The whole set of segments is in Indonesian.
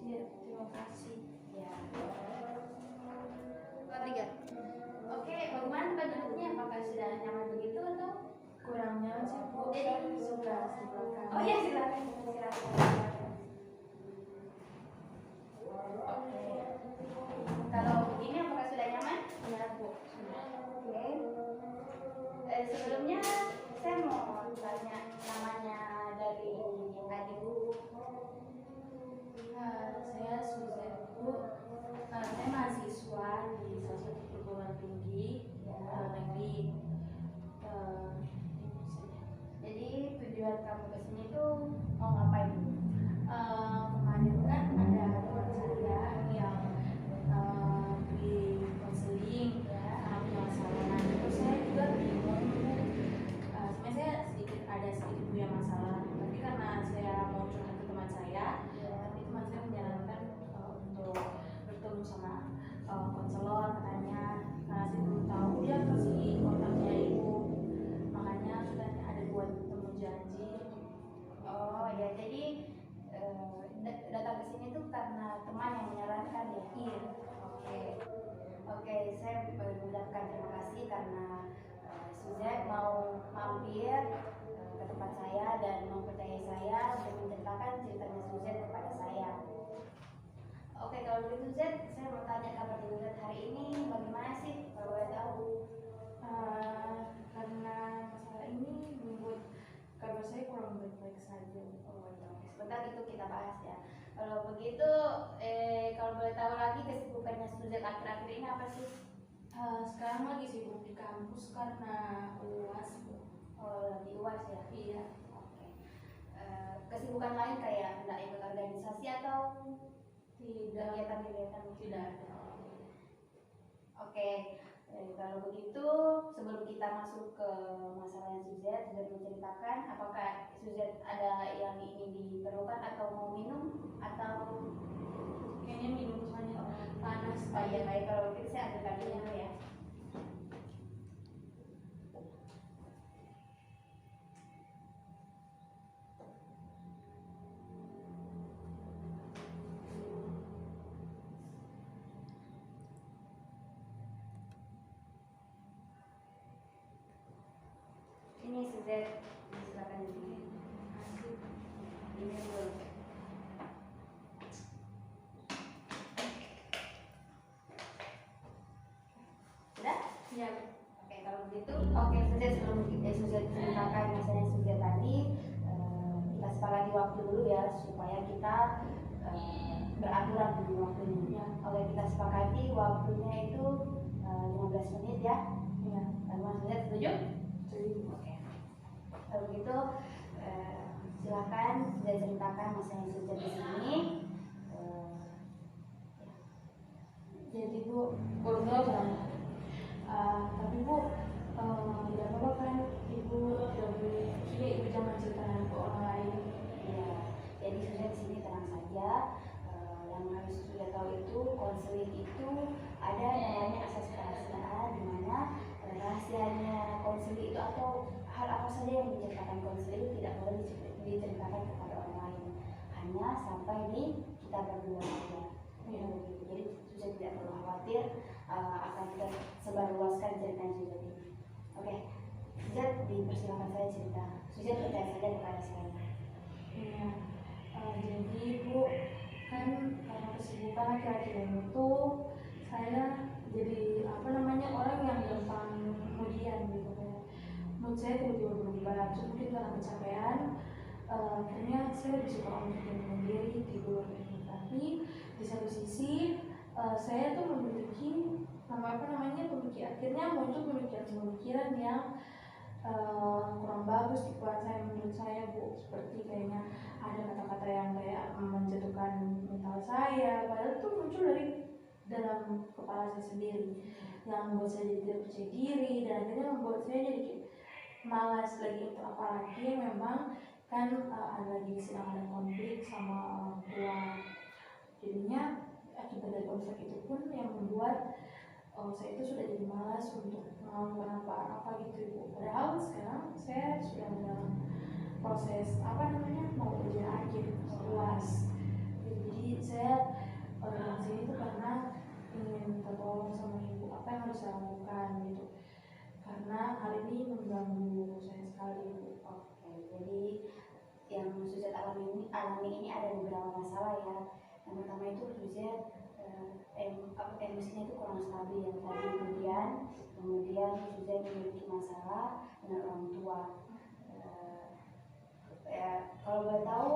Iya, terima kasih. Ya. Ketiga. Oke, bagaimana tempat duduknya? Apakah sudah nyaman begitu atau Kurang nyaman sih Bu, Jadi suka di belakang. Oh ya, silakan. Oke. Kalau begini apakah sudah nyaman? Iya Bu, sudah. Oke. Sebelumnya saya mau tanya namanya dari adik. Saya Suzette Bu. Saya mahasiswa di salah satu perguruan tinggi negeri. Jadi tujuan kamu kesini tuh mau ngapain? Kemarin kan ada teman saya yang di konseling punya masalah. Nah, itu saya juga bingung. Sebenarnya saya ada sedikit punya masalah, tapi karena saya mau curhat ke teman saya, tapi teman saya menyarankan untuk bertemu sama konselor katanya. Karena saya belum tahu, dia kasih kontaknya ibu, makanya sudah ada buat temu janji. Oh ya, jadi datang ke sini tuh karena teman yang menyarankan ya. Iya. Oke, saya mengucapkan terima kasih karena Suzette mau mampir ke tempat saya dan mempercayai saya untuk menceritakan ceritanya Suzette kepada saya. Oke, kalau begitu Suzette, saya mau tanya kabar Suzette hari ini bagaimana sih? Kalau boleh tahu? Karena masalah ini membuat kabar saya kurang baik-baik saja. Sebentar itu kita bahas ya. Kalau begitu, kalau boleh tahu lagi kesibukannya Suzette akhir-akhir ini apa sih? Sekarang lagi sibuk di kampus karena UAS. Oh, lagi UAS ya? Iya. Oke. Kesibukan lain kayak nggak ikut organisasi atau Tidak. kegiatan-kegiatan? Tidak ada. Oke. Kalau begitu, sebelum kita masuk ke masalahnya Suzette menceritakan apakah Suzette ada yang ingin diperlukan atau mau minum atau Kayaknya minum soalnya panas. ya baik, kalau begitu saya ambilkan dulu ya. Ini Suzette, silakan di sini. Ini dulu. Sudah? Iya. Oke, kalau begitu, Suzette, sebelum Suzette ceritakan masalahnya Suzette tadi, kita sepakati waktu dulu ya supaya kita beraturan di waktunya. Oke, kita sepakati waktunya itu 15 menit ya. Iya. Mas Suzette setuju? Setuju. Oke. Kalau begitu, silakan sudah ceritakan masalahnya Suzette di sini. Jadi Bu, tapi Bu, tidak apa-apa kan Ibu tidak boleh, maksudnya Ibu jangan ceritakan ke orang lain. Ya, jadi Suzette di sini tenang saja. Yang harus sudah tahu itu konseling itu ada namanya asas kerahasiaan, di mana rahasianya konseling itu atau hal apa saja yang diceritakan konseling tidak boleh diceritakan kepada orang lain, hanya sampai di kita berdua saja. Ya. Jadi Suzette tidak perlu khawatir akan kita sebarluaskan ceritanya Suzette ini. Oke, Suzette dipersilakan saya cerita. Suzette percaya saja kepada saya. Iya. Jadi Bu, kan karena kesibukan akhir-akhir ini tuh saya jadi orang yang gampang kemudian gitu kan. Mood saya tiba-tiba berubah, mungkin karena kecapean. Akhirnya saya lebih suka untuk menyendiri tidur gitu. Tapi di satu sisi saya tuh memiliki akhirnya muncul pemikiran-pemikiran yang kurang bagus di kepala saya, menurut saya Bu, seperti kayaknya ada kata-kata yang kayak menjatuhkan mental saya, padahal itu muncul dari dalam kepala saya sendiri yang membuat saya jadi tidak percaya diri dan akhirnya membuat saya jadi malas lagi untuk apalagi memang kan lagi sedang ada konflik sama orang tua, jadinya akibat dari konflik itu pun yang membuat saya itu sudah jadi malas untuk melakukan apa-apa gitu Ibu. Padahal sekarang saya sudah dalam proses mau ujian akhir UAS. Jadi saya bisa lakukan gitu, karena hal ini mengganggu saya sekali Bu. Oke, jadi yang Suzat alami ini ada beberapa masalah ya. Yang pertama itu Suzat emosinya itu kurang stabil yang tadi, kemudian Suzat memiliki masalah dengan orang tua. Kalau boleh tahu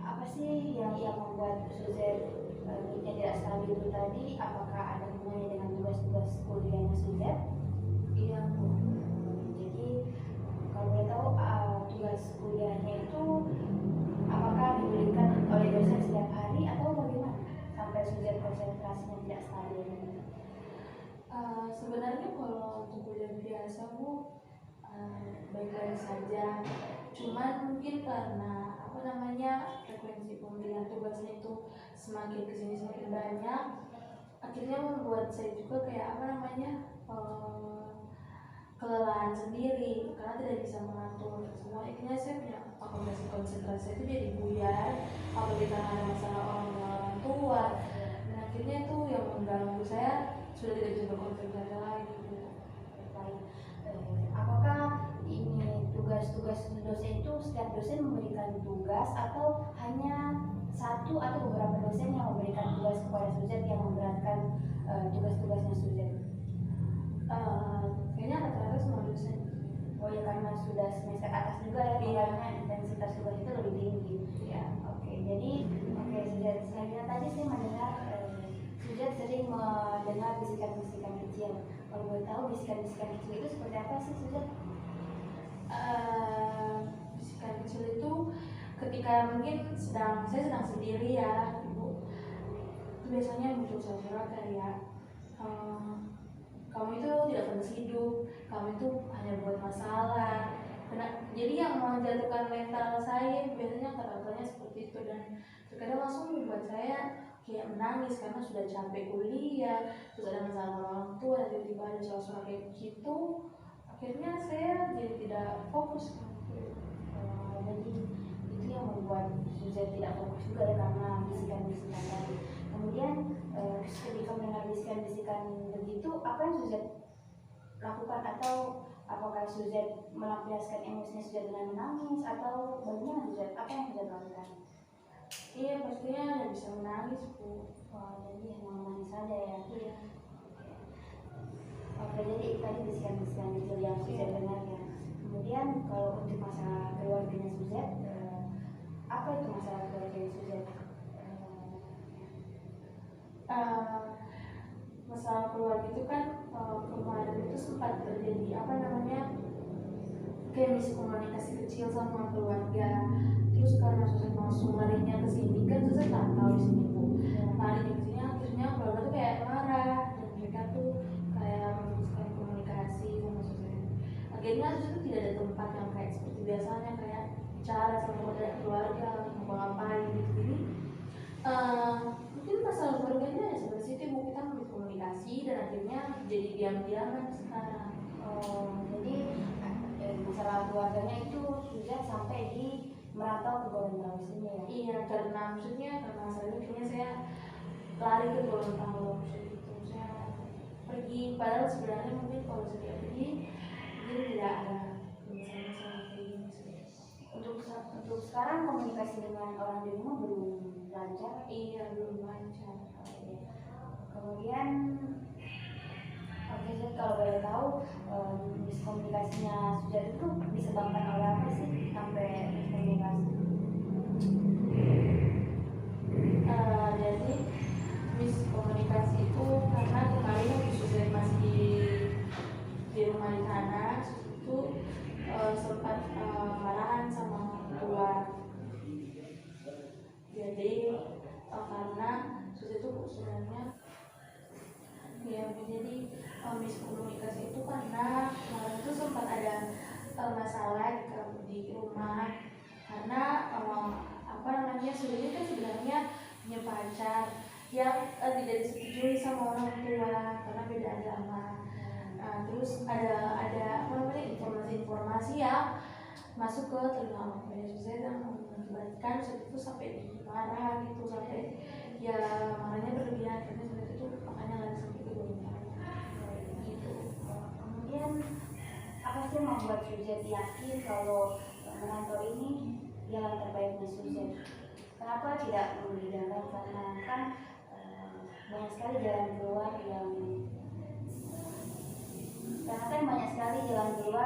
apa sih yang membuat Suzat moodnya tidak stabil itu tadi? Apakah ada hubungannya dengan tugas-tugas kuliahnya Suzat? Iya Bu. Jadi kalau boleh tahu tugas kuliahnya itu apakah diberikan oleh dosen setiap hari atau bagaimana sampai Suzat konsentrasinya tidak stabil? Sebenarnya kalau untuk kuliah biasa Bu, baik-baik saja, cuman mungkin karena frekuensi pemberian tugasnya itu semakin kesini semakin banyak, akhirnya membuat saya juga kayak kelelahan sendiri karena tidak bisa mengatur semua. Akhirnya saya punya akomodasi konsentrasi itu jadi buyar, apalagi karena ada masalah orang tua, dan akhirnya itu yang mengganggu saya, sudah tidak bisa berkonsentrasi lagi. Baik. Apakah ini tugas-tugas dosen itu setiap dosen memberikan tugas atau hanya satu atau beberapa dosen yang memberikan tugas kepada Suzat yang memberatkan tugas-tugasnya Suzat? Kayaknya rata-rata semua dosen. Oh ya, karena sudah semester atas juga ya, makanya intensitas tugas itu lebih tinggi. Ya. Oke, jadi Suzat, selanjutnya tadi saya mendengar Suzat sering mendengar bisikan-bisikan kecil. Kalau boleh tahu bisikan-bisikan kecil itu seperti apa sih Suzat? Bisikan kecil itu ketika mungkin saya sedang sendiri ya Ibu, itu biasanya muncul suara kayak kamu itu tidak pantas hidup, kamu itu hanya buat masalah. Jadi yang menjatuhkan mental saya biasanya kata-katanya seperti itu, dan terkadang langsung membuat saya kayak menangis karena sudah capek kuliah, terus ada masalah orang tua, dan tiba-tiba ada suara-suara kayak begitu, akhirnya saya jadi tidak fokus. Jadi itu yang membuat Suzat tidak fokus juga ya, karena bisikan-bisikan tadi. Kemudian ketika mendengar bisikan-bisikan begitu, apa yang Suzat lakukan, atau apakah Suzat melampiaskan emosinya Suzat dengan menangis, atau bagaimana Suzat? Apa yang Suzat lakukan? Iya, pastinya tidak bisa menangis Bu. Jadi hanya menangis saja ya. Iya. Oke, jadi tadi bisikan-bisikan kecil yang Suzat dengar ya. Kemudian kalau untuk masalah keluarganya Suzat, apa itu masalah keluarganya Suzat? Masalah keluarga itu kan kemarin itu sempat terjadi kayak miskomunikasi kecil sama keluarga. Terus karena Suzat langsung larinya ke sini, kan Suzat tak tahu di sini Bu. Lari ke sini, akhirnya keluarga tuh kayak marah, dan mereka tuh kayak memutuskan komunikasi sama Suzat. Akhirnya Suzat tuh tidak ada tempat yang kayak seperti biasanya kayak bicara sama keluarga, mau ngapain gitu. Jadi mungkin masalah keluarganya ya seperti itu Bu, kita komunikasi dan akhirnya jadi diam-diaman sekarang. Jadi masalah keluarganya itu Suzat sampai di merantau ke Gorontalo sini ya? Iya, karena masalahnya kayaknya saya lari ke Gorontalo gitu. Saya pergi, padahal sebenarnya mungkin kalau saya pergi mungkin tidak ada masalah kayak gini sih. Untuk sekarang komunikasi dengan orang di rumah belum lancar? Iya, belum lancar. Kemudian Suzat, kalau boleh tahu miskomunikasinya Suzat itu disebabkan oleh apa sih sampai miskomunikasi? Jadi miskomunikasi itu karena kemarin waktu Suzat masih di rumah di sana, itu sempat marahan sama keluar. Jadi karena Suzat itu sebenarnya ya, jadi miskomunikasi itu karena kemarin itu sempat ada masalah di rumah karena Suzat kan sebenarnya punya pacar yang tidak disetujui sama orang tua karena beda agama. Terus ada informasi-informasi yang masuk ke telinga orang Suzat yang mengakibatkan Suzat itu sampai marah gitu, sampai ya marahnya berlebihan karena Suzat itu makanya lagi sampai ke Gorontalo. apa sih yang membuat Suzette yakin kalau mengantor ini jalan terbaiknya Suzette? Kenapa tidak membidangkan, karena kan banyak sekali jalan keluar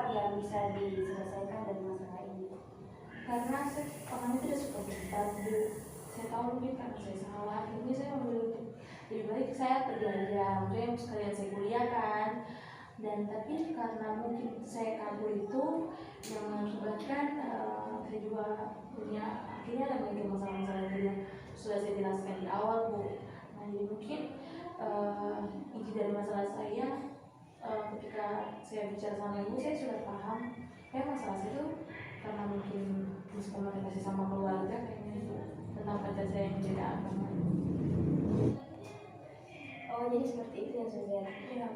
yang bisa diselesaikan dari masalah ini. Karena saya orangnya tidak suka berdebat, saya tahu mungkin karena saya salah, ini saya memilih untuk lebih baik saya belajar, maksudnya sekalian saya kuliah kan. Dan tapi karena mungkin saya kabur itu yang mengakibatkan saya juga punya akhirnya ada banyak masalah-masalah yang sudah saya jelaskan di awal, Bu. Nah, jadi mungkin inti dari masalah saya ketika saya bicara sama ibu, saya sudah paham masalah saya itu karena mungkin miskomunikasi sama keluarga kayaknya itu tentang pacar saya yang beda agama. Oh, jadi seperti itu ya Suzette. Iya.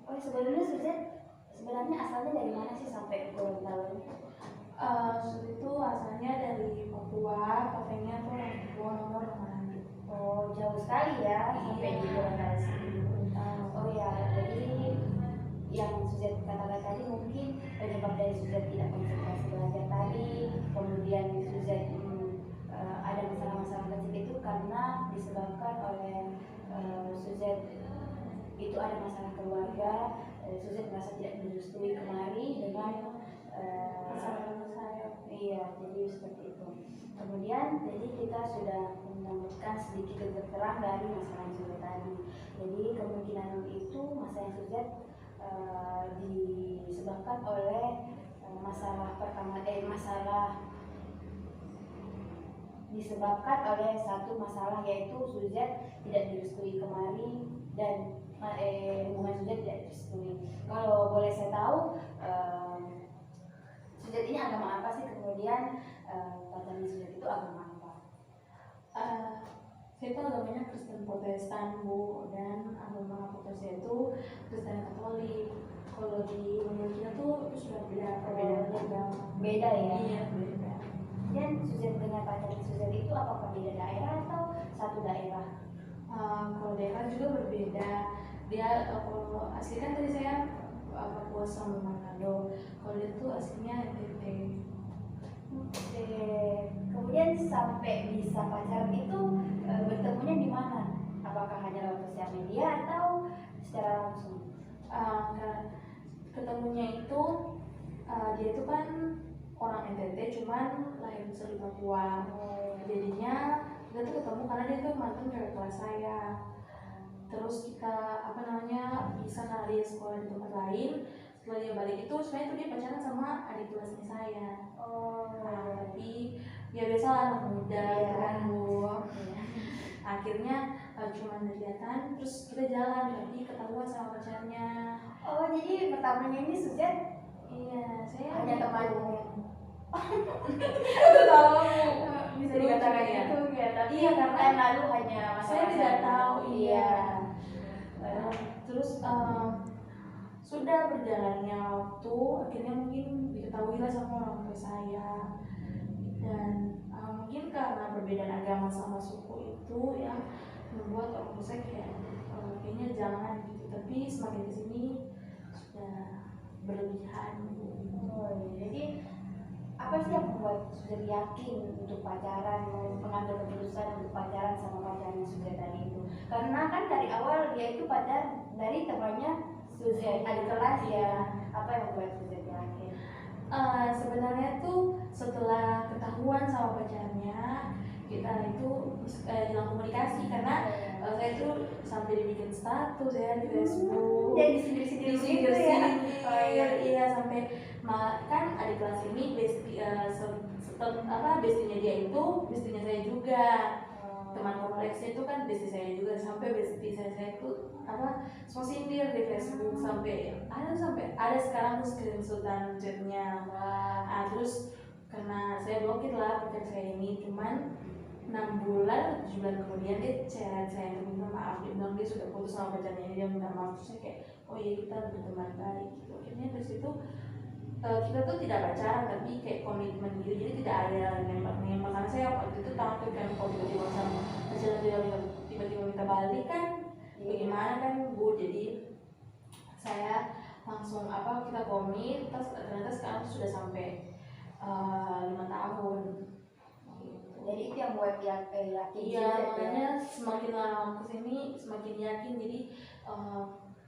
Oh, sebelumnya Suzette sebenarnya asalnya dari mana sih sampai ke Gorontalo? Itu asalnya dari Papua, papanya tuh orang Papua nomor Manado. Oh, jauh sekali ya sampai di Gorontalo sini. Oh ya, jadi yang Suzette katakan tadi mungkin penyebab dari Suzette tidak konsentrasi belajar tadi, kemudian Suzette ada masalah-masalah kecil itu karena disebabkan oleh Suzette itu ada masalah keluarga. Suzette merasa tidak direstui kemari dengan Masalah saya. Iya, jadi seperti itu. Kemudian jadi kita sudah menemukan sedikit keterangan dari masalah Suzette tadi. Jadi kemungkinan itu masalah Suzette disebabkan oleh disebabkan oleh satu masalah, yaitu Suzette tidak direstui kemari dan hubungan Suzette tidak direstui. Kalau boleh saya tahu, Suzette ini agama apa sih? Kemudian pacarnya Suzette itu agama apa? Saya itu agamanya Kristen Protestan, Bu, dan agama Protestan itu Kristen Katolik. Kalau di Indonesia tuh itu sudah perbedaan agama. Beda ya? Iya, beda. Dan Suzette dengan pacarnya Suzette itu apakah beda daerah atau satu daerah? Kalau daerah juga berbeda. Dia kalau asli kan tadi saya Papua sama Manado. Kalau dia tuh aslinya NTT. Kemudian sampai bisa pacaran itu bertemunya di mana? Apakah hanya lewat sosial media atau secara langsung? Ketemunya itu dia itu kan orang NTT, cuman lahir besar di Papua. Jadinya kita tuh ketemu karena dia tuh mantan kakak kelas saya. Terus kita bisa karena dia sekolah di tempat lain. Setelah dia balik itu sebenarnya tuh dia pacaran sama adik kelasnya saya. Tapi ya biasalah anak muda kan, Bu. Akhirnya cuma kelihatan, terus kita jalan, jadi ketahuan sama pacarnya. Oh, jadi pertamanya ini Suzette? Iya, saya hanya teman. Itu tahu, bisa dikatakan ya. Itu ya, tapi iya, karena tahun lalu hanya saya tidak tahu. Iya. Terus sudah berjalannya waktu, akhirnya mungkin diketahui lah sama orang tua saya. Dan mungkin karena perbedaan agama sama suku itu ya membuat orang tua saya kayak kayaknya jangan gitu. Tapi semakin kesini sudah berlebihan. Jadi apa sih yang membuat Suzette yakin untuk pacaran, mengambil keputusan untuk pacaran sama pacarnya Suzette tadi itu? Karena kan dari awal dia itu pacar dari temannya Suzette, adik kelas ya. Apa yang membuat Suzette yakin? Sebenarnya tuh setelah ketahuan sama pacarnya, kita itu hilang komunikasi karena saya tuh sampai dibikin status ya di Facebook. Jadi disindir ya. Iya, sampai kan adik kelas ini bestinya dia itu bestinya saya juga. Teman kompleksnya itu kan besti saya juga, sampai besti saya itu so sindir di Facebook sampai ada sekarang tuh screenshotan chatnya. Terus karena saya blokir lah pacar saya ini, cuman 6 bulan, 7 bulan kemudian dia chat saya minta maaf, dia bilang dia sudah putus sama pacarnya, dia minta maaf. Terus saya kayak oh iya, kita berteman baik gitu. Akhirnya dari situ kita tuh tidak pacaran tapi kayak komitmen gitu, jadi tidak ada nembak karena saya waktu itu takut kan kalau tiba-tiba sama pacaran tiba-tiba minta balik kan bagaimana kan, Bu. Jadi saya langsung kita komit, ternyata sekarang sudah sampai 5 tahun gitu. Jadi itu yang buat yakin Iya, makanya semakin lama kesini semakin yakin. Jadi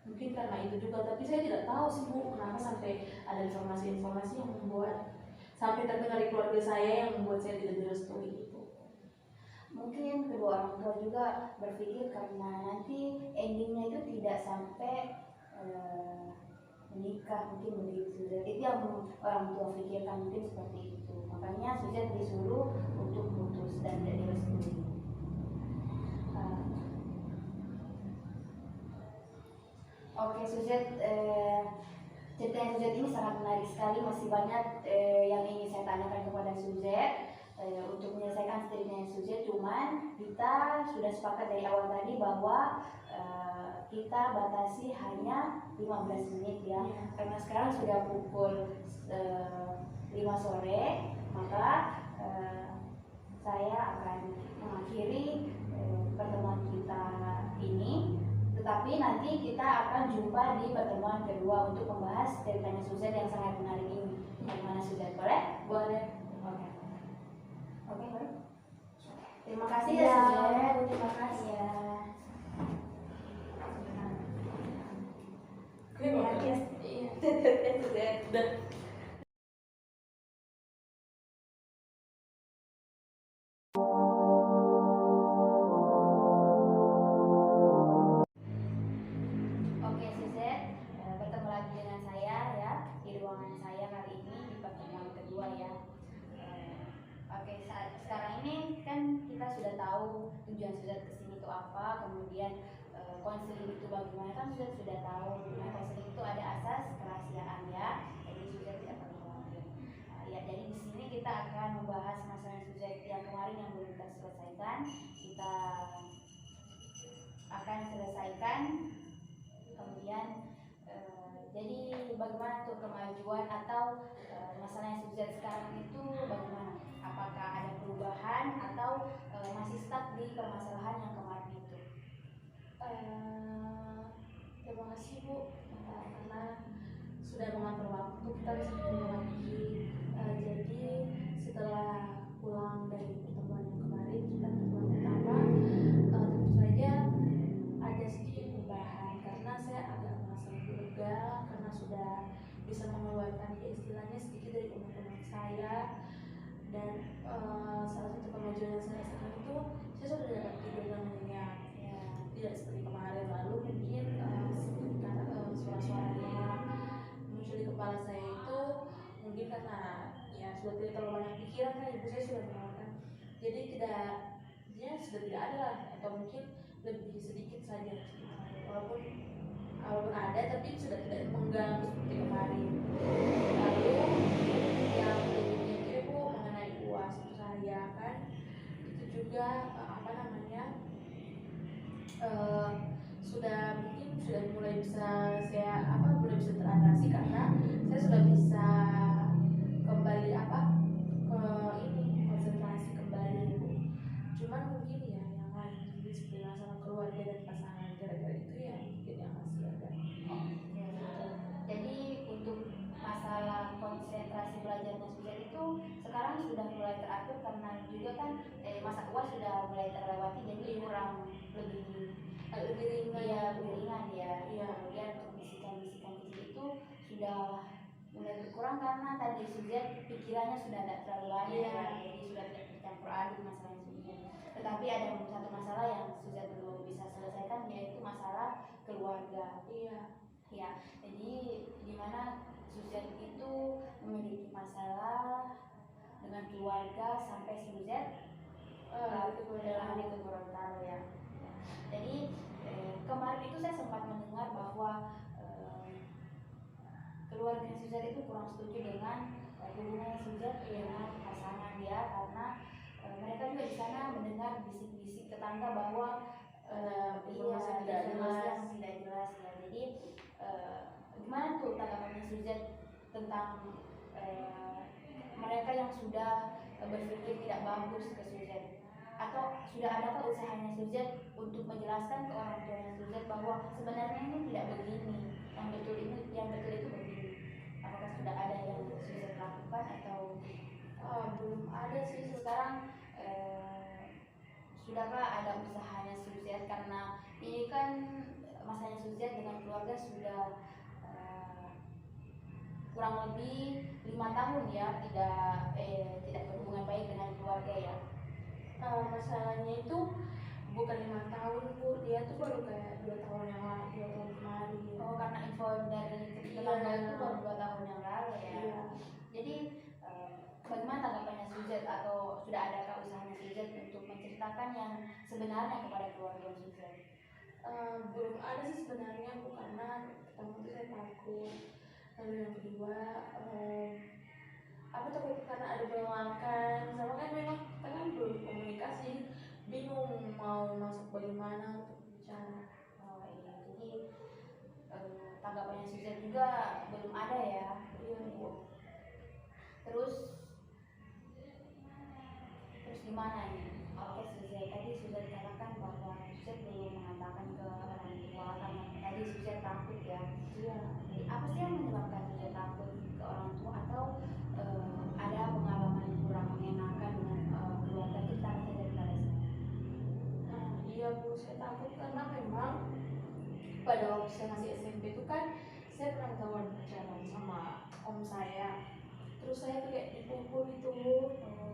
mungkin karena itu juga, tapi saya tidak tahu sih Bu kenapa sampai ada informasi-informasi yang membuat sampai terdengar dari keluarga saya yang membuat saya tidak direstui gitu. Mungkin kedua orang tua juga berpikir karena nanti endingnya itu tidak sampai menikah, mungkin begitu. Itu yang orang tua pikirkan, mungkin seperti itu. Makanya Suzette disuruh untuk putus dan tidak direstui. Oke Suzette, ceritanya Suzette ini sangat menarik sekali. Masih banyak yang ingin saya tanyakan kepada Suzette. Untuk menyelesaikan ceritanya Suzette, cuman kita sudah sepakat dari awal tadi bahwa kita batasi hanya 15 menit ya. Karena sekarang sudah pukul 5 sore, maka saya akan mengakhiri pertemuan kita ini. Tetapi nanti kita akan jumpa di pertemuan kedua untuk membahas ceritanya Suzette yang sangat menarik ini. Bagaimana Suzette? Boleh? Boleh. Oke, boleh. Terima kasih ya Suzette. Terima kasih ya. Oke Suzette, bertemu lagi dengan saya ya di ruangan saya kali ini di pertemuan kedua ya. Oke, sekarang ini kan kita sudah tahu tujuan Suzette kesini itu apa, kemudian konseling itu bagaimana, kan sudah tahu. Nah, konseling itu ada asas kerahasiaan ya, jadi Suzette tidak perlu khawatir. Ya, jadi di sini kita akan membahas masalah Suzette yang kemarin yang belum kita selesaikan. Kita akan selesaikan. Kemudian jadi bagaimana untuk kemajuan atau masalah Suzette sekarang itu bagaimana? Apakah ada perubahan atau masih stuck di permasalahan yang kemarin itu? Terima kasih Bu karena sudah mengatur waktu kita bisa ketemu lagi. Jadi setelah pulang dari pertemuan yang kemarin, kita pertemuan pertama, tentu saja ada sedikit perubahan karena saya agak merasa lega karena sudah bisa mengeluarkan istilahnya sedikit dari unek-unek saya. Dan salah satu kemajuan yang saya rasakan itu saya sudah dapat tidur yang nyenyak ya, tidak seperti kemarin. Lalu mungkin seperti kata suara-suaranya muncul di kepala saya itu mungkin karena ya sudah tidak terlalu banyak pikiran kan ibu saya sudah mengeluarkan, jadi sudah tidak ada lah, atau mungkin lebih sedikit saja walaupun ada tapi sudah tidak mengganggu seperti kemarin. Lalu yang berikutnya itu mengenai UAS itu saya kan itu juga sudah mulai bisa mulai bisa teratasi karena saya sudah bisa kembali konsentrasi kembali. Cuman mungkin ya yang lain seperti masalah keluarga dan pasangan, gara-gara itu ya mungkin yang masih agak Jadi untuk masalah konsentrasi belajarnya Suzette itu sekarang sudah mulai teratur karena juga kan masa UAS sudah mulai terlewati, jadi kurang lebih ringan ya. Kemudian untuk bisikan-bisikan kecil itu sudah mulai berkurang karena tadi Suzette pikirannya sudah tidak terlalu banyak jadi sudah tidak tercampur aduk masalah Suzette. Tetapi ada satu masalah yang Suzette belum bisa selesaikan, yaitu masalah keluarga. Ya, jadi dimana Suzette itu memiliki masalah dengan keluarga sampai Suzette di Gorontalo ya. Jadi kemarin itu saya sempat mendengar bahwa keluarga Suzette itu kurang setuju dengan hubungan Suzette dengan pasangan dia, karena mereka juga di sana mendengar bisik-bisik tetangga bahwa informasi yang tidak jelas ya. Jadi gimana tuh tanggapannya Suzette tentang mereka yang sudah berpikir tidak bagus ke Suzette? Atau sudah adakah usahanya Suzette untuk menjelaskan ke orang tuanya Suzette bahwa sebenarnya ini tidak begini, yang betul itu begini. Apakah sudah ada yang sudah lakukan atau Belum ada sih sekarang sudahkah ada usahanya sukses, karena ini kan masanya sukses dengan keluarga sudah kurang lebih 5 tahun ya tidak berhubungan baik dengan keluarga ya. Masalahnya itu bukan 5 tahun Bu, dia tuh baru kayak 2 tahun yang lalu, 2 tahun kemarin. Oh, karena info dari tetangga itu baru 2 tahun yang lalu ya. Iya. Jadi bagaimana tanggapannya Suzette, atau sudah adakah usahanya Suzette untuk menceritakan yang sebenarnya kepada keluarga Suzette? Belum ada sih sebenarnya Bu, karena pertama tuh saya takut. Lalu yang kedua aku takut karena ada penolakan, sama kan memang kita kan belum komunikasi, bingung mau masuk bagaimana untuk bicara. Oh iya, jadi tanggapannya Suzette juga belum ada ya. Iya Bu. Terus gimana nih? Oke, Suzette, tadi sudah dikatakan bahwa Suzette belum mengatakan ke orang tua karena tadi Suzette takut ya. Iya. Jadi apa sih yang menyebabkan Suzette takut ke orang tua, atau ada pengalaman kurang mengenakan dengan keluarga kita saja dari saya? Iya Bu, saya takut karena memang pada waktu saya masih SMP itu kan saya pernah ketahuan pacaran sama om saya, terus saya tuh kayak dipukul gitu.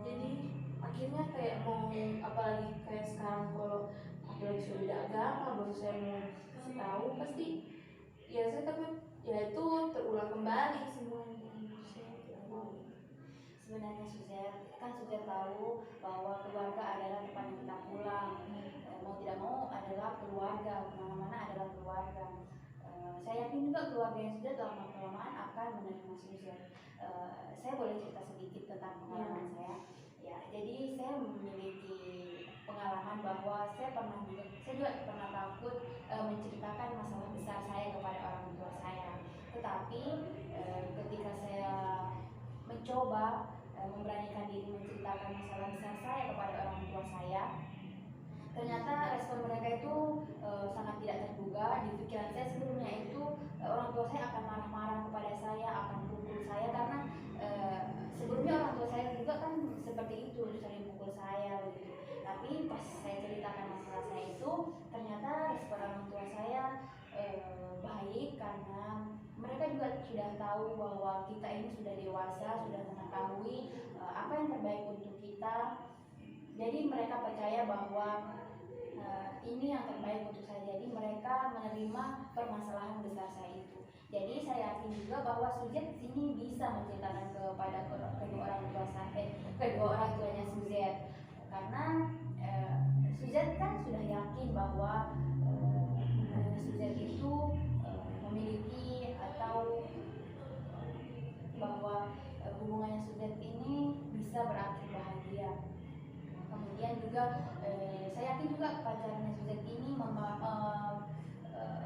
Jadi akhirnya kayak mau, apalagi kayak sekarang kalau apalagi sudah beda agama baru saya mau kasih tahu, pasti ya saya takut ya itu terulang kembali semuanya. Saya tidak mau. Sebenarnya Suzette kan sudah tahu bahwa keluarga adalah tempat yang kita pulang, mau tidak mau adalah keluarga, kemana-mana adalah keluarga. Saya yakin juga keluarga yang sudah lama-kelamaan akan menerima Suzette. Saya boleh cerita sedikit tentang pengalaman saya. Ya, jadi saya memiliki pengalaman bahwa saya juga pernah takut menceritakan masalah besar saya kepada orang tua saya. Tetapi ketika saya mencoba memberanikan diri menceritakan masalah besar saya kepada orang tua saya, ternyata respon mereka itu sangat tidak terduga. Di pikiran saya sebelumnya itu orang tua saya akan marah-marah kepada saya, akan pukul saya, karena sebelumnya orang tua saya juga kan seperti itu, sering pukul saya begitu. Tapi pas saya ceritakan masalah saya itu, ternyata respon orang tua saya baik, karena mereka juga sudah tahu bahwa kita ini sudah dewasa, sudah mengetahui apa yang terbaik untuk kita. Jadi mereka percaya bahwa ini yang terbaik untuk saya. Jadi mereka menerima permasalahan besar saya itu. Jadi saya yakin juga bahwa Suzette ini bisa menceritakan kepada kedua orang tuanya Suzette, karena Suzette kan sudah yakin bahwa Suzette itu memiliki, atau bahwa hubungannya Suzette ini bisa berakhir bahagia. Kemudian juga saya yakin juga pacarnya Suzette ini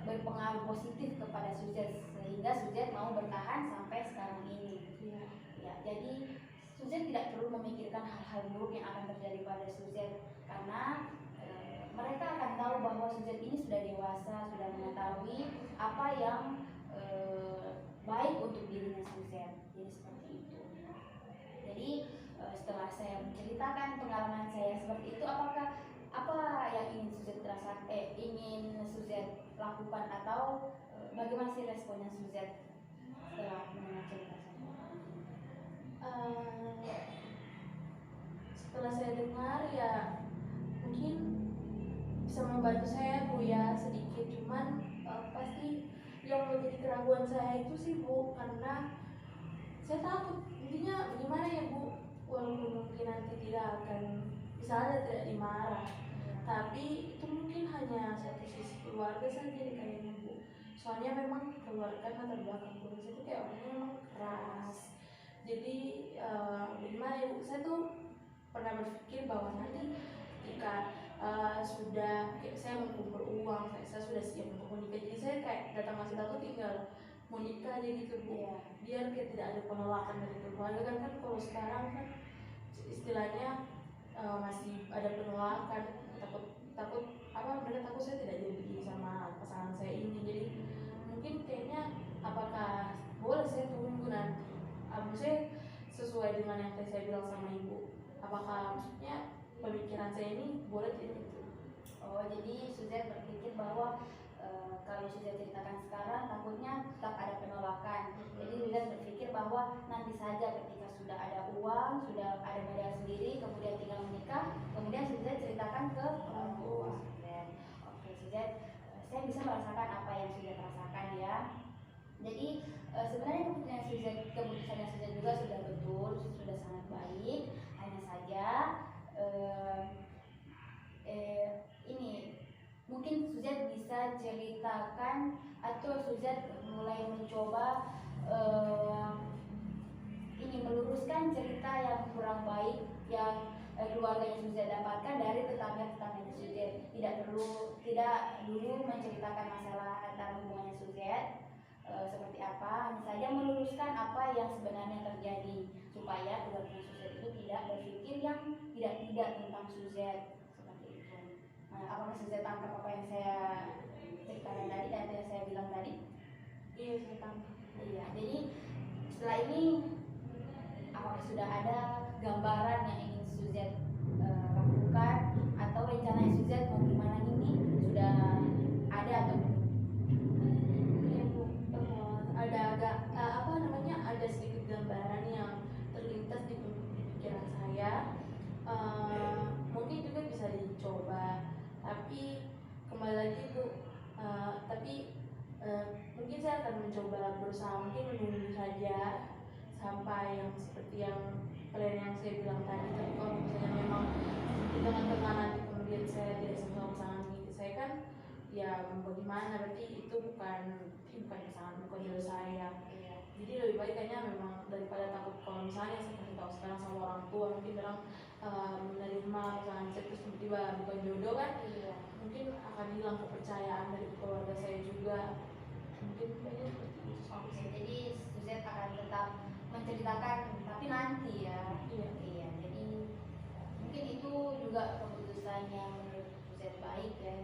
berpengaruh positif kepada Suzette, sehingga Suzette mau bertahan sampai sekarang ini. Ya, jadi Suzette tidak perlu memikirkan hal-hal buruk yang akan terjadi pada Suzette, karena mereka akan tahu bahwa Suzette ini sudah dewasa, sudah mengetahui apa yang baik untuk dirinya Suzette. Jadi seperti itu. Jadi setelah saya menceritakan pengalaman saya seperti itu, apa yang ingin Suzette lakukan, atau bagaimana sih responnya Suzette setelah mendengar cerita saya? Setelah saya dengar ya mungkin bisa membantu saya Bu ya sedikit, cuman pasti yang menjadi keraguan saya itu sih Bu, karena saya takut intinya gimana ya Bu, walaupun mungkin nanti tidak akan misalnya tidak dimarah, tapi itu mungkin hanya satu sisi keluarga saja kayaknya Bu. Soalnya memang keluarga latar belakang keluarga saya itu kayak orangnya memang keras. Jadi gimana ya Bu, saya tuh pernah berpikir bahwa nanti jika sudah saya mengumpul uang, saya sudah siap untuk menikah, jadi saya kayak datang masih takut tinggal mau nikah aja gitu Bu ya, biar kayak tidak ada penolakan dari keluarga kan kalau sekarang kan istilahnya masih ada penolakan, takut apa, mereka takut saya tidak jadi begini sama pasangan saya ini. Jadi mungkin kayaknya maksudnya sesuai dengan yang tadi saya bilang sama ibu, apakah maksudnya pemikiran saya ini boleh tidak gitu? Oh, jadi Suzette berpikir bahwa kalau Suzette ceritakan sekarang takutnya tetap ada penolakan. Jadi Suzette berpikir bahwa nanti saja ketika sudah ada uang, sudah ada modal sendiri, kemudian tinggal menikah, kemudian Suzette ceritakan ke orang tua. Oke, Suzette, saya bisa merasakan apa yang Suzette rasakan ya. Jadi sebenarnya keputusan Suzette juga sudah betul, sudah sangat baik. Hanya saja ini mungkin Suzette bisa ceritakan atau Suzette mulai mencoba ini meluruskan cerita yang kurang baik yang keluarga yang Suzette dapatkan dari tetangga-tetangganya Suzette. Tidak dulu menceritakan masalah antara hubungannya Suzette seperti apa, hanya saja meluruskan apa yang sebenarnya terjadi supaya keluarga Suzette itu tidak berpikir yang tidak tentang Suzette seperti itu. Apakah Suzette tangkap apa yang saya ceritakan tadi dan yang saya bilang tadi? Iya, saya tangkap. Iya, jadi setelah ini apakah sudah ada gambaran yang ingin Suzette lakukan atau rencana Suzette mau gimana ini sudah ada atau belum? Iya Bu, ada sedikit gambaran yang terlintas di pikiran saya. Mungkin juga bisa dicoba, tapi kembali lagi Bu, mungkin saya akan mencoba berusaha mungkin menunggu saja sampai yang seperti yang plan yang saya bilang tadi. Tapi kalau misalnya memang di tengah-tengah nanti kemudian saya tidak sama pasangan saya kan ya bagaimana, berarti itu bukan pasangan, bukan jodoh saya. Jadi lebih baik kayaknya memang daripada takut kalau misalnya saya kasih tahu sekarang sama orang tua mungkin bilang menerima pasangan saya terus tiba-tiba bukan jodoh kan, mungkin akan hilang kepercayaan dari keluarga saya juga. Mungkin kayaknya seperti itu. Jadi Suzette akan tetap menceritakan tapi nanti ya. Iya. Jadi mungkin itu juga keputusan yang menurut Suzette baik ya.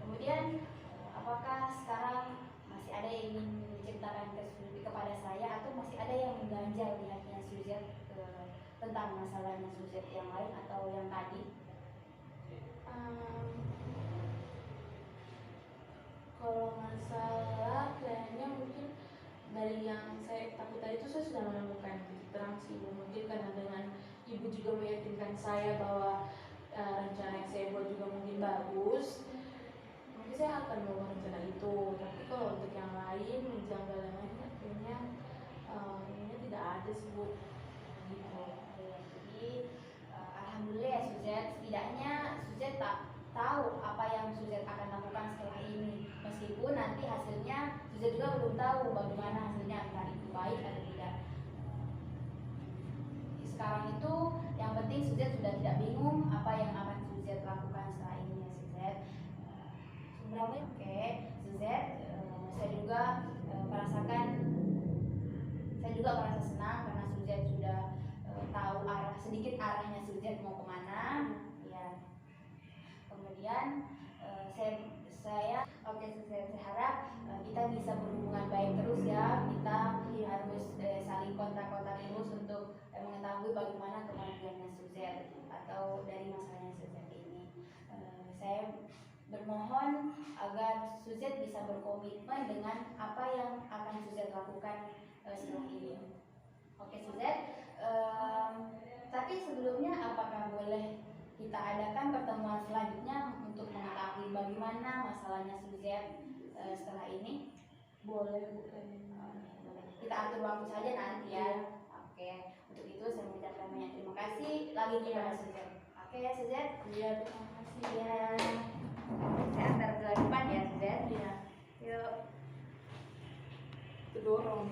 Kemudian apakah sekarang masih ada yang ingin diceritakan kepada saya atau masih ada yang mengganjal di hatinya Suzette tentang masalahnya Suzette yang lain atau yang tadi? Kalau masalah kayaknya mungkin dari yang saya takut tadi itu saya sudah menemukan titik terang sih. Mungkin karena dengan ibu juga meyakinkan saya bahwa rencana yang saya buat juga mungkin bagus, mungkin saya akan membawa rencana itu. Tapi kalau untuk yang lain, menjanggal yang lainnya kayaknya tidak ada sih Bu. Gitu. Jadi alhamdulillah ya Suzette, setidaknya Suzette tak tahu apa yang Suzette akan lakukan setelah ini. Meskipun nanti hasilnya Suzette juga belum tahu bagaimana hasilnya, entah itu baik atau tidak. Sekarang itu yang penting Suzette sudah tidak bingung apa yang akan Suzette lakukan setelah ini ya Suzette. Oke, Suzette, saya juga merasa senang karena Suzette sudah tahu sedikit arahnya Suzette mau kemana. Ya. Kemudian saya Suzette, saya harap kita bisa berhubungan baik terus ya. Kita harus saling kontak-kontak terus untuk mengetahui bagaimana kemajuannya Suzette atau dari masalahnya Suzette ini. Saya bermohon agar Suzette bisa berkomitmen dengan apa yang akan Suzette lakukan setelah ini. Oke Suzette, tapi sebelumnya apakah boleh kita adakan pertemuan selanjutnya untuk mengetahui bagaimana masalahnya Suzette setelah ini? Boleh Bu. Kita atur waktu saja nanti ya. Oke, untuk itu saya mengucapkan banyak terima kasih lagi kepada Suzette. Oke Suzette. Iya, terima kasih ya. Saya antar ke depan ya Suzette. Iya. Yuk. Terdorong.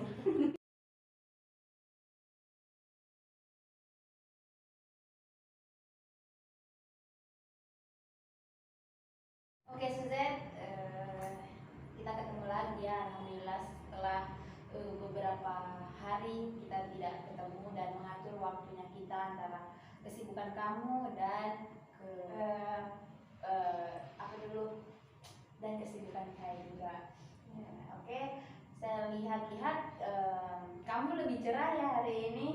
Oke Suzette, kita ketemu lagi ya. Alhamdulillah setelah beberapa hari kita tidak ketemu dan mengatur waktunya kita antara kesibukan kamu dan kesibukan saya juga. Oke, saya lihat-lihat kamu lebih cerah ya hari ini.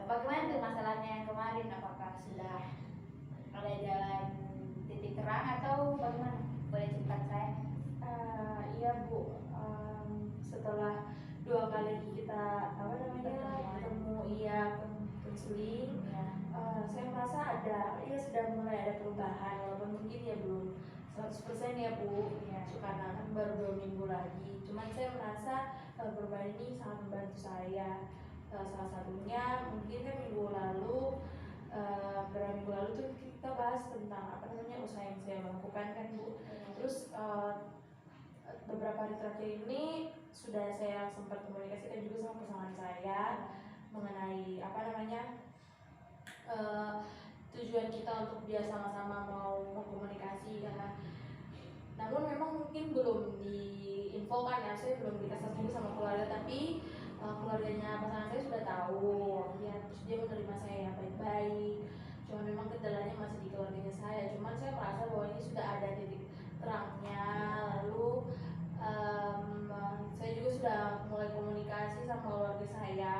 Bagaimana tuh masalahnya yang kemarin? Apakah sudah ada jalan titik terang atau bagaimana? Boleh cerita ke saya? Iya Bu, setelah 2 kali kita ketemu, konseling, saya merasa ya sudah mulai ada perubahan, walaupun mungkin ya belum 100% ya Bu, karena kan baru 2 minggu lagi. Cuman saya merasa perubahan ini sangat membantu saya. Salah satunya mungkin kan beberapa minggu lalu tuh kita bahas tentang usaha yang saya lakukan kan Bu. Terus beberapa hari terakhir ini sudah saya sempat komunikasikan juga sama pasangan saya mengenai tujuan kita untuk dia sama-sama mau komunikasi ya. Namun memang mungkin belum diinfokan ya, saya belum dikasih juga sama keluarga, tapi keluarganya pasangan saya sudah tahu ya, terus dia menerima saya baik-baik. Cuma memang kendalanya masih di keluarganya saya. Cuman saya merasa bahwa ini sudah ada titik terangnya. Lalu saya juga sudah mulai komunikasi sama keluarga saya,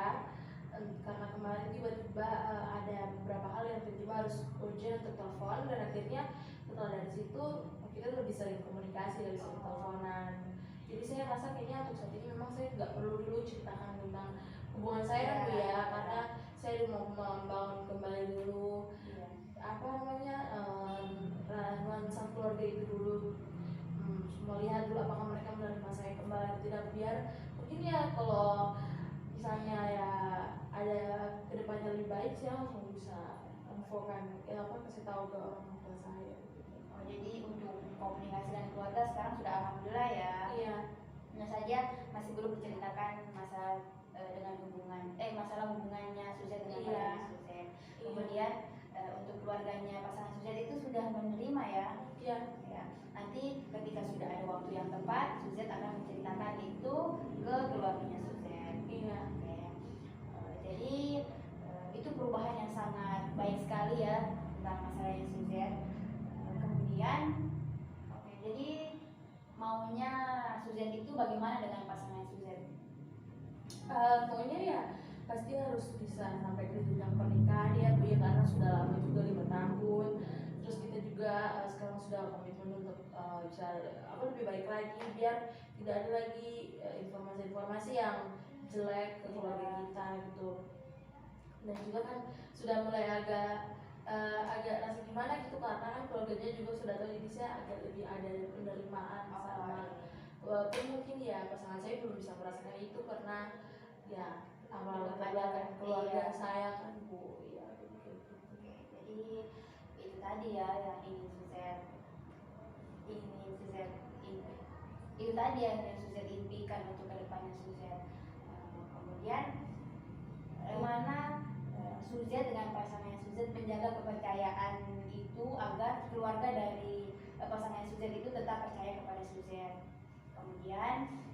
karena kemarin tiba-tiba ada beberapa hal yang tiba-tiba harus urgent untuk telepon, dan akhirnya setelah dari situ kita lebih sering komunikasi, lebih sering teleponan. Jadi saya rasa kayaknya untuk saat ini memang saya nggak perlu dulu ceritakan tentang hubungan saya kan Bu ya, karena saya mau membangun kembali dulu nuansa keluarga itu dulu. Melihat dulu apakah mereka menerima saya kembali atau tidak, biar mungkin ya kalau misalnya ya ada kedepannya lebih baik, saya langsung bisa infokan kasih tahu ke orang tua saya. Oh, jadi untuk komunikasi dengan keluarga sekarang sudah alhamdulillah ya. Iya. Hanya saja masih belum menceritakan masalah masalah hubungannya Suzet dengan pasangan Suzet. Kemudian untuk keluarganya pasangan Suzet itu sudah menerima ya. Iya. Ya. Nanti ketika sudah ada waktu yang tepat, Suzet akan menceritakan itu ke keluarganya Suzet. Iya. Oke. Jadi itu perubahan yang sangat baik sekali ya tentang masalahnya Suzet. Kemudian, jadi maunya Suzet itu bagaimana dengan pasangan Suzet? Maunya ya pasti harus bisa sampai ke jenjang pernikahan ya Bu ya, karena sudah lama juga 5 tahun. Terus kita juga sekarang sudah komitmen untuk bisa lebih baik lagi, biar tidak ada lagi informasi-informasi yang jelek ke keluarga kita gitu. Dan juga kan sudah mulai agak rasa gimana gitu, karena kan keluarganya juga sudah tahu, jadi saya agak lebih ada penerimaan sama, walaupun mungkin ya pasangan saya belum bisa merasakan itu karena ya awal belakang keluarga saya kan Bu ya gitu. Jadi itu tadi ya yang ingin Suzet itu tadi yang Suzet impikan untuk kedepannya Suzet. Kemudian mana Suzet dengan pasangan Suzet menjaga kepercayaan itu agar keluarga dari pasangan Suzet itu tetap percaya kepada Suzet. Kemudian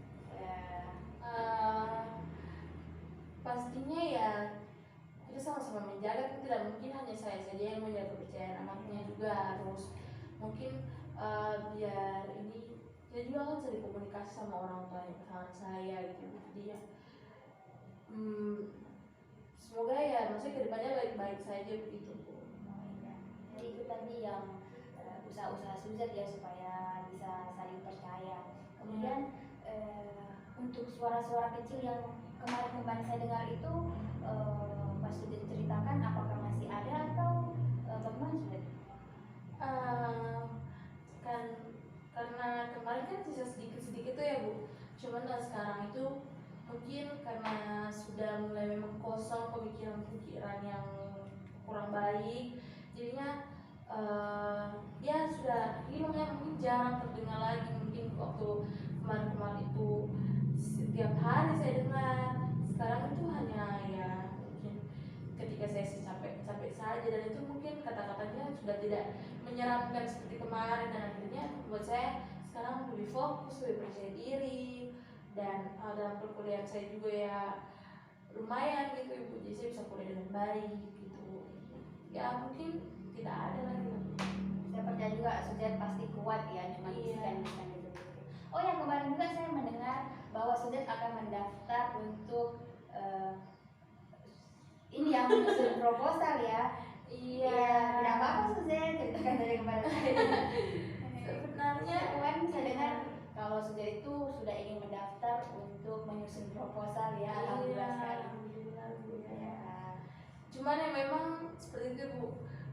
pastinya ya kita sama-sama menjaga, kan tidak mungkin hanya saya saja yang menjaga kepercayaan anaknya, juga harus mungkin biar ini kita juga kan sering komunikasi sama orang tua pasangan saya gitu. Jadi ya semoga ya maksudnya kedepannya baik-baik saja begitu Bu. Jadi itu tadi yang usaha-usaha Suzet ya supaya bisa saling percaya. Kemudian untuk suara-suara kecil yang kemarin saya dengar itu Mas Suzet ceritakan, apakah masih ada atau bagaimana Suzet? Karena kemarin kan sisa sedikit-sedikit tuh ya Bu. Cuman sekarang itu mungkin karena sudah mulai memang kosong pemikiran-pemikiran yang kurang baik, jadinya ya sudah ini makanya mungkin jarang terdengar lagi. Mungkin waktu kemarin itu setiap hari saya dengar, sekarang itu hanya ya mungkin ketika saya capek saja, dan itu mungkin kata-katanya sudah tidak menyeramkan seperti kemarin, dan akhirnya buat saya sekarang lebih fokus, lebih percaya diri, dan dalam perkuliahan saya juga ya lumayan gitu Ibu, jadi saya bisa kuliah dengan baik gitu ya. Mungkin tidak ada lagi. Saya percaya juga Suzet pasti kuat ya, cuma bisikan gitu. Oh ya, kemarin juga saya mendengar bahwa Suzette akan mendaftar untuk ini yang menyusun proposal ya. Iya. Tidak apa-apa Suzette, ceritakan dari kepada saya. Sebenarnya Saya dengar kalau Suzette itu sudah ingin mendaftar untuk menyusun proposal ya. Alhamdulillah sekali. Alhamdulillah Bu ya. Ya. Cuman ya memang seperti itu Bu,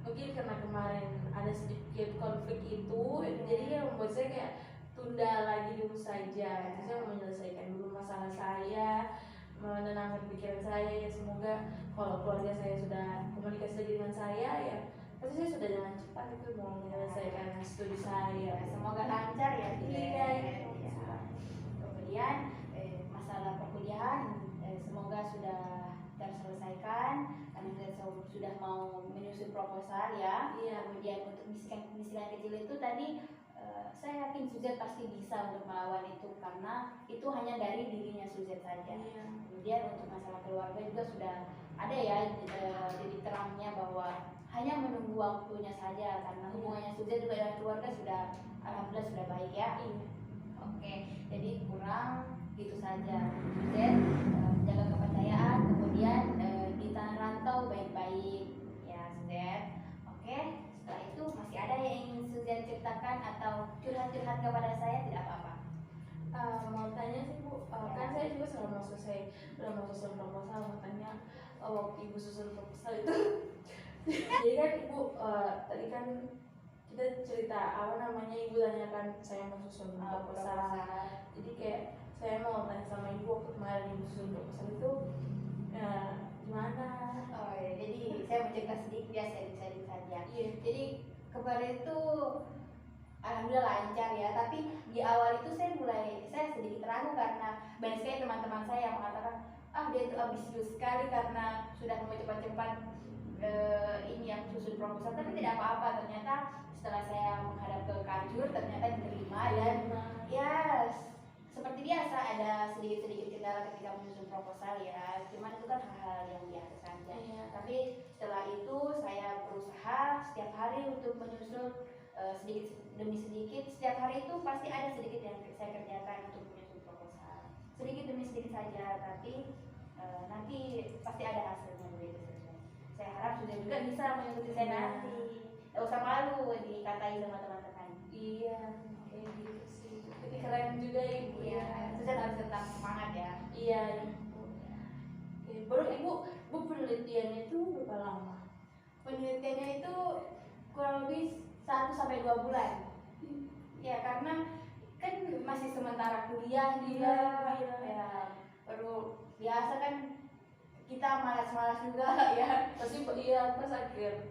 mungkin karena kemarin ada sedikit konflik itu, jadi yang membuat saya kayak tunda lagi dulu saja. Saya mau menyelesaikan dulu masalah saya, menenangkan pikiran saya, ya semoga kalau keluarga saya sudah komunikasi lagi dengan saya, ya pasti saya sudah dengan cepat itu mau menyelesaikan studi saya. Semoga lancar ya. Iya. Kemudian masalah perkuliahan semoga sudah terselesaikan karena kita sudah mau menyusun proposal ya. Iya. Kemudian untuk bisikan kecil itu tadi saya yakin Suzette pasti bisa untuk melawan itu karena itu hanya dari dirinya Suzette saja. Iya. Kemudian untuk masalah keluarga juga sudah ada ya jadi terangnya bahwa hanya menunggu waktunya saja karena hubungannya Suzette juga dengan keluarga sudah alhamdulillah sudah baik ya. Iya. Oke, jadi kurang gitu saja. Suzette jaga kepercayaan, kemudian di tanah rantau baik-baik ya Suzette. Oke, setelah itu masih ada yang ingin Suzette ceritakan atau curhat-curhat kepada saya, tidak apa-apa. Mau tanya sih Bu, kan saya juga udah mau susun proposal, mau tanya waktu Ibu susun proposal itu jadi kan Ibu tadi kan kita cerita Ibu tanyakan saya mau susun proposal. Jadi kayak saya mau tanya sama Ibu waktu kemarin Ibu susun proposal itu gimana? Oh ya, jadi saya mau cerita sedikit ya, sharing saja. Iya. Jadi kemarin itu alhamdulillah lancar ya, tapi di awal itu saya sedikit ragu karena banyak sekali teman-teman saya yang mengatakan dia itu ambisius sekali karena sudah mau cepat-cepat ini yang susun proposal, tapi tidak apa-apa. Ternyata setelah saya menghadap ke kanjur ternyata diterima dan ya seperti biasa ada sedikit-sedikit kendala ketika menyusun proposal ya, cuman itu kan hal-hal yang biasa saja. Iya. Tapi setelah itu saya berusaha setiap hari untuk menyusun sedikit demi sedikit. Setiap hari itu pasti ada sedikit yang saya kerjakan untuk menyusun proposal, sedikit demi sedikit saja, tapi nanti pasti ada hasilnya begitu saja. Saya harap sudah juga bisa mengikuti saya nanti. Tidak usah malu dikatai sama teman-teman. Iya, kayak gitu sih. Jadi keren juga Ibu Iya, ya. harus tetap semangat ya. Iya, Ibu. Baru Ibu penelitiannya itu berapa lama? Penelitiannya itu kurang lebih 1-2 bulan. Ya karena kan masih sementara kuliah juga. Iya. Ya perlu biasa kan kita malas-malas juga ya. Pasti iya pas akhir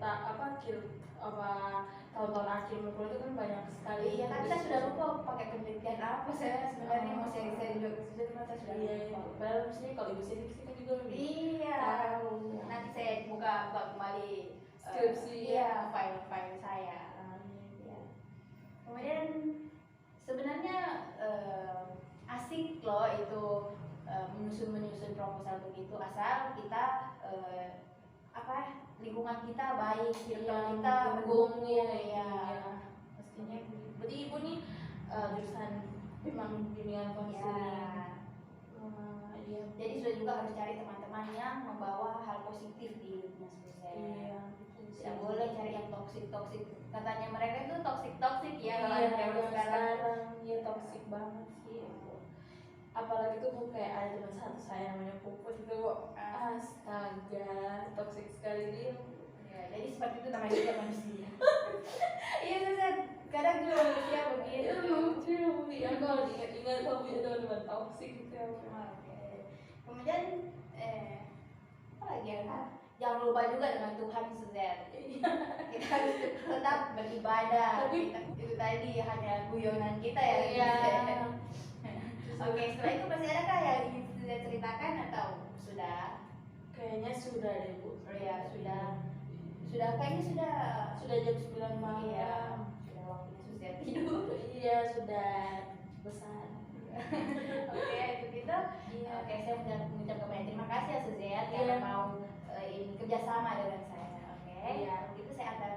tahun-tahun akhir kuliah itu kan banyak sekali. Iya, tapi saya sudah lupa pakai penelitian apa. Saya sebenarnya mau sharing-sharing juga saya sudah Iya, lupa. padahal sih kalau Ibu sih kan juga lebih Iya. tahu. Nanti saya buka kembali Skripsi, ya file-file saya. Iya. Kemudian sebenarnya asik loh itu menyusun proposal begitu, asal kita lingkungan kita baik, circle kita mendukung ya. Pastinya. Berarti Ibu nih jurusan memang bimbingan konseling. Iya. Jadi sudah juga harus cari teman-teman yang membawa hal positif di hidupnya Suzette. Iya. Tidak boleh cari yang toksik. Katanya mereka itu toksik ya kalau Iya, ada yang sekarang. Iya toksik banget sih. Apalagi tuh Bu kayak ada teman satu saya namanya Puput itu astaga toksik sekali dia. Ya, jadi seperti itu namanya juga manusia. Iya Suzette, kadang juga manusia begitu. Lucu ya kalau diingat-ingat kalau punya teman-teman toksik gitu ya. Oke. Kemudian apa lagi ya? Jangan lupa juga dengan Tuhan Suzette. Kita harus tetap beribadah. Tapi Itu tadi hanya guyonan kita ya. Iya. Oke, setelah itu masih adakah yang ingin Suzette ceritakan atau sudah? Kayaknya sudah deh Bu. Oh ya sudah kayaknya Sudah jam 9 malam. Iya, sudah waktunya Suzette tidur. Iya sudah besar. Oke, itu kita. Iya. Oke, saya mengucapkan banyak terima kasih ya Suzette Iya. karena mau ini kerjasama dengan saya. Oke, Iya. itu saya akan